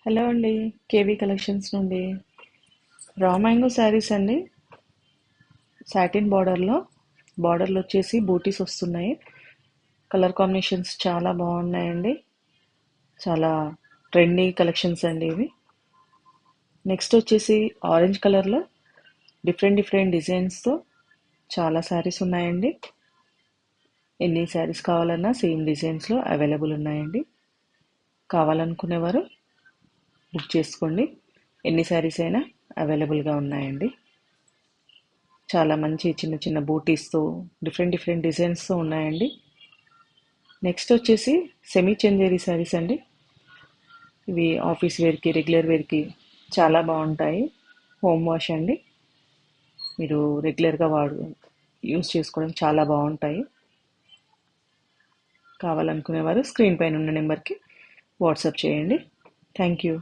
Hello అండి. KV collections నుండి raw mango saris అండి. సాటిన్ బార్డర్లో వచ్చేసి బూటీస్ వస్తున్నాయి. కలర్ కాంబినేషన్స్ చాలా బాగున్నాయండి. చాలా ట్రెండీ కలెక్షన్స్ అండి ఇవి. నెక్స్ట్ వచ్చేసి ఆరెంజ్ కలర్లో డిఫరెంట్ డిఫరెంట్ డిజైన్స్తో చాలా శారీస్ ఉన్నాయండి. ఎన్ని శారీస్ కావాలన్నా సేమ్ డిజైన్స్లో అవైలబుల్ ఉన్నాయండి. కావాలనుకునేవారు బుక్ చేసుకోండి. ఎన్ని శారీస్ అయినా అవైలబుల్గా ఉన్నాయండి. చాలా మంచి చిన్న చిన్న బూటీస్తో డిఫరెంట్ డిఫరెంట్ డిజైన్స్తో ఉన్నాయండి. నెక్స్ట్ వచ్చేసి సెమీ చందేరి శారీస్ అండి. ఇవి ఆఫీస్ వేర్కి రెగ్యులర్ వేర్కి చాలా బాగుంటాయి. హోమ్ వాష్ అండి. మీరు రెగ్యులర్గా యూస్ చేసుకోవడం చాలా బాగుంటాయి. కావాలనుకునేవారు స్క్రీన్ పైన ఉన్న నెంబర్కి వాట్సాప్ చేయండి. Thank you.